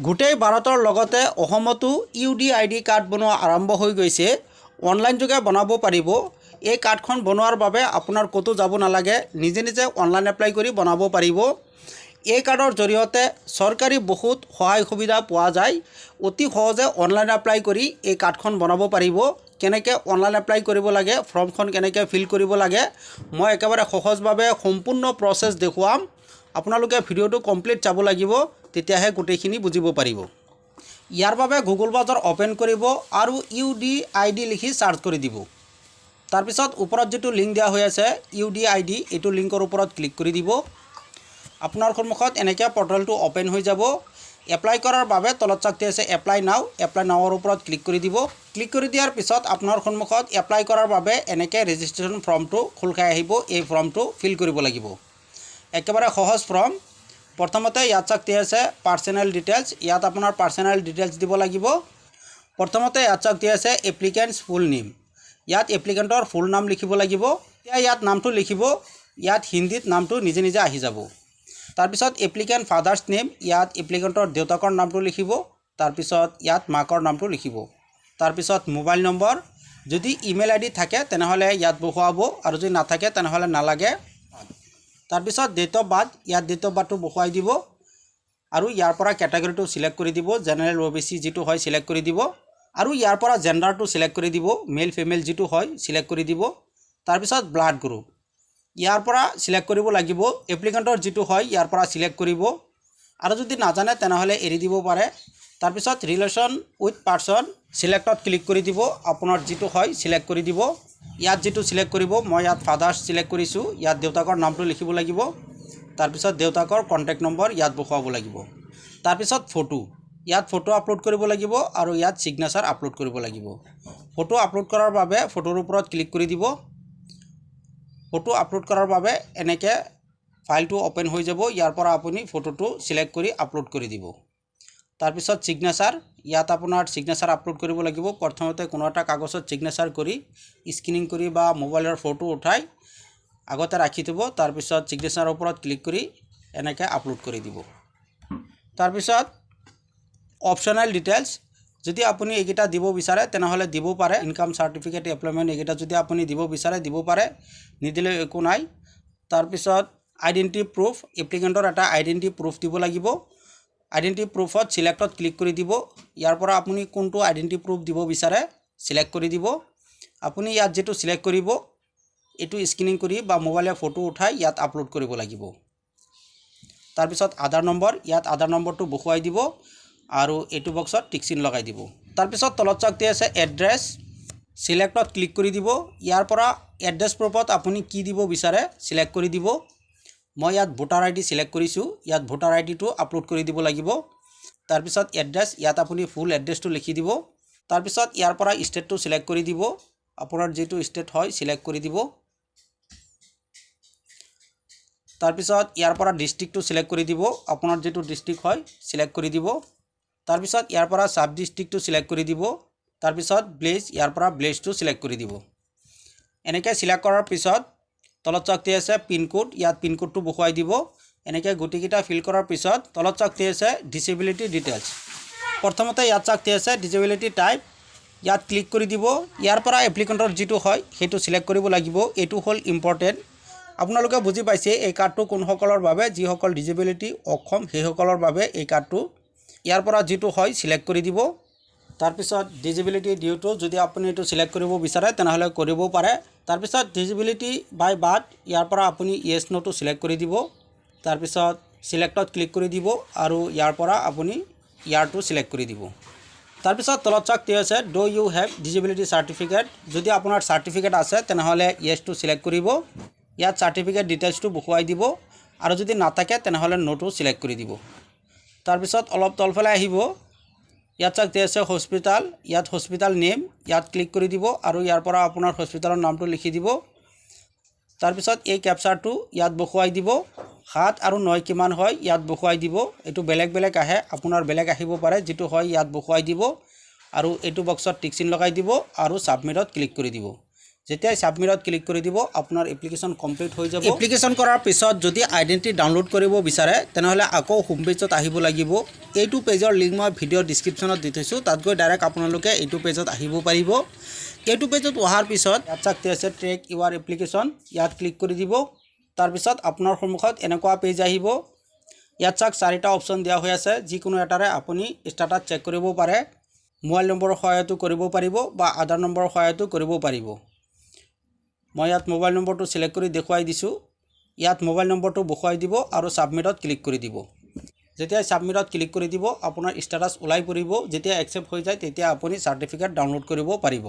গোটেই ভাৰতৰ লগতে অসমতো UDID কাৰ্ড বনোৱা আৰম্ভ হৈ গৈছে। অনলাইন যোগে বনাব পাৰিব। এই কাৰ্ডখন বনোৱাৰ বাবে আপোনাৰ ক'তো যাব নালাগে, নিজে নিজে অনলাইন এপ্লাই কৰি বনাব পাৰিব। এই কাৰ্ডৰ জৰিয়তে চৰকাৰী বহুত সহায় সুবিধা পোৱা যায়। অতি সহজে অনলাইন এপ্লাই কৰি এই কাৰ্ডখন বনাব পাৰিব। কেনেকৈ অনলাইন এপ্লাই কৰিব লাগে, ফৰ্মখন কেনেকৈ ফিল কৰিব লাগে, মই একেবাৰে সহজভাৱে সম্পূৰ্ণ প্ৰচেছ দেখুৱাম। আপোনালোকে ভিডিঅ'টো কমপ্লিট চাব লাগিব, তেতিয়াহে গোটেইখিনি বুজিব পাৰিব। ইয়াৰ বাবে গুগল ব্ৰাউজাৰ অপেন কৰিব আৰু UDID লিখি সাৰ্চ কৰি দিব। তাৰপিছত ওপৰত যেটো লিংক দিয়া হৈ আছে UDID, এইটো লিংকৰ ওপৰত ক্লিক কৰি দিব। আপোনাৰ সন্মুখত এনেকৈ পৰ্টেলটো অপেন হৈ যাব। এপ্লাই কৰাৰ বাবে তলত চাকতি আছে এপ্লাই নাওৰ ওপৰত ক্লিক কৰি দিব। ক্লিক কৰি দিয়াৰ পিছত আপোনাৰ সন্মুখত এপ্লাই কৰাৰ বাবে এনেকৈ ৰেজিষ্ট্ৰেশ্যন ফৰ্মটো খোল খাই আহিব। এই ফৰ্মটো ফিল কৰিব লাগিব। একেবাৰে সহজ ফৰ্ম। প্ৰথমতে ইয়াত চাকতি আছে পাৰ্সোনেল ডিটেইলছ, ইয়াত আপোনাৰ পাৰ্সোনেল ডিটেইলছ দিব লাগিব। প্ৰথমতে ইয়াত চাকতি আছে এপ্লিকেণ্টছ ফুল নেম, ইয়াত এপ্লিকেণ্টৰ ফুল নাম লিখিব লাগিব। এতিয়া ইয়াত নামটো লিখিব, ইয়াত হিন্দীত নামটো নিজে নিজে আহি যাব। তাৰপিছত এপ্লিকেণ্ট ফাদাৰ্ছ নেম, ইয়াত এপ্লিকেণ্টৰ দেউতাকৰ নামটো লিখিব। তাৰপিছত ইয়াত মাকৰ নামটো লিখিব। তাৰপিছত মোবাইল নম্বৰ, যদি ইমেইল ID থাকে তেনেহ'লে ইয়াত বহুৱাব, আৰু যদি নাথাকে তেনেহ'লে নালাগে। তাৰপিছত ডেট অফ বাৰ্থ, ইয়াত ডেট অফ বাৰ্থটো বহুৱাই দিব আৰু ইয়াৰ পৰা কেটেগৰীটো সিলেক্ট কৰি দিব। জেনেৰেল OBC যিটো হয় সিলেক্ট কৰি দিব আৰু ইয়াৰ পৰা জেন্ডাৰটো সিলেক্ট কৰি দিব। মেল ফিমেল যিটো হয় সিলেক্ট কৰি দিব। তাৰপিছত ব্লাড গ্ৰুপ ইয়াৰ পৰা সিলেক্ট কৰিব লাগিব। এপ্লিকেণ্টৰ যিটো হয় ইয়াৰ পৰা সিলেক্ট কৰিব, আৰু যদি নাজানে তেনেহ'লে এৰি দিব পাৰে। তাৰপিছত ৰিলেশ্যন উইথ পাৰ্সন সিলেক্টত ক্লিক কৰি দিব। আপোনাৰ যিটো হয় সিলেক্ট কৰি দিব। ইয়াত যেটো সিলেক্ট কৰিব, মই ইয়াত ফাদাৰ্ছ সিলেক্ট কৰিছোঁ, ইয়াত দেউতাকৰ নামটো লিখিব লাগিব। তাৰপিছত দেউতাকৰ কন্টেক্ট নম্বৰ ইয়াত বহুৱাব লাগিব। তাৰপিছত ফটো, ইয়াত ফটো আপলোড কৰিব লাগিব আৰু ইয়াত সিগনেচাৰ আপলোড কৰিব লাগিব। ফটো আপলোড কৰাৰ বাবে ফটোৰ ওপৰত ক্লিক কৰি দিব। ফটো আপলোড কৰাৰ বাবে এনেকৈ ফাইলটো ওপেন হৈ যাব। ইয়াৰ পৰা আপুনি ফটোটো সিলেক্ট কৰি আপলোড কৰি দিব। তাৰপিছত সিগনেচাৰ, ইয়াত আপোনাৰ সিগনেচাৰ আপলোড কৰিব লাগিব। প্ৰথমতে কোনো এটা কাগজত সিগনেচাৰ কৰি স্ক্যানিং কৰি বা মোবাইলৰ ফটো উঠাই আগতে ৰাখি থব। তাৰপিছত সিগনেচাৰৰ ওপৰত ক্লিক কৰি এনেকৈ আপলোড কৰি দিব। তাৰপিছত অপশ্যনেল ডিটেইলছ, যদি আপুনি এইকেইটা দিব বিচাৰে তেনেহ'লে দিব পাৰে। ইনকাম চাৰ্টিফিকেট, এমপ্লয়মেণ্ট এইকেইটা যদি আপুনি দিব বিচাৰে দিব পাৰে, নিদিলে একো নাই। তাৰপিছত আইডেণ্টিটি প্ৰুফ, এপ্লিকেণ্টৰ এটা আইডেণ্টিটি প্ৰুফ দিব লাগিব। আইডেণ্টিটি প্ৰুফত সিলেক্টত ক্লিক কৰি দিব। ইয়াৰ পৰা আপুনি কোনটো আইডেণ্টিটি প্ৰুফ দিব বিচাৰে সিলেক্ট কৰি দিব। আপুনি ইয়াত যেটো সিলেক্ট কৰিব এইটো স্ক্যানিং কৰি বা মোবাইলৰ ফটো উঠাই ইয়াত আপলোড কৰিব লাগিব। তাৰপিছত আধাৰ নম্বৰ, ইয়াত আধাৰ নম্বৰটো বহুৱাই দিব আৰু এইটো বক্সত টিক চিন লগাই দিব। তাৰপিছত তলত চাকতি আছে এড্ৰেছ, সিলেক্টত ক্লিক কৰি দিব। ইয়াৰ পৰা এড্ৰেছ প্ৰুফত আপুনি কি দিব বিচাৰে সিলেক্ট কৰি দিব। মই ইয়াত ভোটাৰ ID সিলেক্ট কৰিছোঁ, ইয়াত ভোটাৰ IDটো আপলোড কৰি দিব লাগিব। তাৰপিছত এড্ৰেছ, ইয়াত আপুনি ফুল এড্ৰেছটো লিখি দিব। তাৰপিছত ইয়াৰ পৰা ষ্টেটটো সিলেক্ট কৰি দিব, আপোনাৰ যেটো ষ্টেট হয় সিলেক্ট কৰি দিব। তাৰপিছত ইয়াৰ পৰা ডিস্ট্ৰিক্টটো সিলেক্ট কৰি দিব, আপোনাৰ যেটো ডিস্ট্ৰিক্ট হয় সিলেক্ট কৰি দিব। তাৰপিছত ইয়াৰ পৰা সাব ডিস্ট্ৰিক্টটো সিলেক্ট কৰি দিব। তাৰপিছত ভিলেজ, ইয়াৰ পৰা ভিলেজটো সিলেক্ট কৰি দিব। এনেকৈ সিলেক্ট কৰাৰ পিছত তলত চাকতি আছে পিনকোড, ইয়াত পিনকোডটো বহুৱাই দিব। এনেকৈ গুটিকেইটা ফিল কৰাৰ পিছত তলত চাকতি আছে ডিসেবিলিটি ডিটেইলছ। প্ৰথমতে ইয়াত চাকতি আছে ডিসেবিলিটি টাইপ, ইয়াত ক্লিক কৰি দিব। ইয়াৰ পৰা এপ্লিকেণ্টৰ যিটো হয় সেইটো সিলেক্ট কৰিব লাগিব। এইটো হ'ল ইম্পৰ্টেণ্ট। আপোনালোকে বুজি পাইছে এই কাৰ্ডটো কোনসকলৰ বাবে, যিসকল ডিসেবিলিটি অক্ষম সেইসকলৰ বাবে এই কাৰ্ডটো। ইয়াৰ পৰা যিটো হয় সিলেক্ট কৰি দিব। তাৰপিছত ডিসেবিলিটি ডিউটো যদি আপুনি এইটো সিলেক্ট কৰিব বিচাৰে তেনেহ'লে কৰিব পাৰে। তাৰপিছত ডিসেবিলিটি বাই বাৰ্থ, ইয়াৰ পৰা আপুনি ইয়েছ নোটো সিলেক্ট কৰি দিব। তাৰপিছত সিলেক্টত ক্লিক কৰি দিব আৰু ইয়াৰ পৰা আপুনি ইয়াৰটো সিলেক্ট কৰি দিব। তাৰপিছত তলত চাকতি আছে do you have disability certificate, যদি আপোনাৰ চাৰ্টিফিকেট আছে তেনেহ'লে ইয়েছটো সিলেক্ট কৰিব। ইয়াত চাৰ্টিফিকেট ডিটেইলছটো বহুৱাই দিব, আৰু যদি নাথাকে তেনেহ'লে নোটো সিলেক্ট কৰি দিব। তাৰপিছত অলপ তলফালে আহিব, ইয়াত চাকতি আছে হস্পিটাল, ইয়াত হস্পিটাল নেম, ইয়াত ক্লিক কৰি দিব আৰু ইয়াৰ পৰা আপোনাৰ হস্পিটালৰ নামটো লিখি দিব। তাৰপিছত এই ক্যাপচাৰটো ইয়াত বহুৱাই দিব। 7 আৰু 9 কিমান হয় ইয়াত বহুৱাই দিব। এইটো বেলেগ বেলেগ আহে, আপোনাৰ বেলেগ আহিব পাৰে, যেটো হয় ইয়াত বহুৱাই দিব আৰু এইটো বক্সত টিক চিন লগাই দিব আৰু সাবমিটত ক্লিক কৰি দিব। যেতিয়াই সাবমিটত ক্লিক কৰি দিব আপোনাৰ এপ্লিকেশ্যন কমপ্লিট হৈ যাব এপ্লিকেশ্যন কৰাৰ পিছত যদি আইডেন্টিটি ডাউনলোড কৰিব বিচাৰে তেনেহলে আকৌ হোম পেজত আহিব লাগিব এইটো পেজৰ লিংক মই ভিডিঅ ডেসক্ৰিপচনত দি থৈছো তাত গৈ ডাইৰেক্ট আপোনালোকে এইটো পেজত আহিব পাৰিব এইটো পেজত অহাৰ পিছত ইয়াত চাকতে আছে ট্ৰেক ইউৰ এপ্লিকেশ্যন ইয়াত ক্লিক কৰি দিব তাৰ পিছত আপোনাৰ সন্মুখত এনেকুৱা পেজ আহিব ইয়াত চাক চাৰিটা অপচন দিয়া হৈ আছে যিকোনো এটাৰে আপুনি ষ্টেটাস চেক কৰিব পাৰে মোবাইল নম্বৰৰ সহায়তো কৰিব পাৰিব বা আধাৰ নম্বৰৰ সহায়তো কৰিব পাৰিব মই ইয়াত মোবাইল নম্বৰটো সিলেক্ট কৰি দেখুৱাই দিছো ইয়াত মোবাইল নম্বৰটো বহাই দিব আৰু সাবমিটত ক্লিক কৰি দিব যেতিয়া সাবমিটত ক্লিক কৰি দিব আপোনাৰ ষ্টেটাস ওলাই পৰিব যেতিয়া একচেপ্ট হৈ যায় তেতিয়া আপুনি সাৰ্টিফিকেট ডাউনলোড কৰিব পাৰিব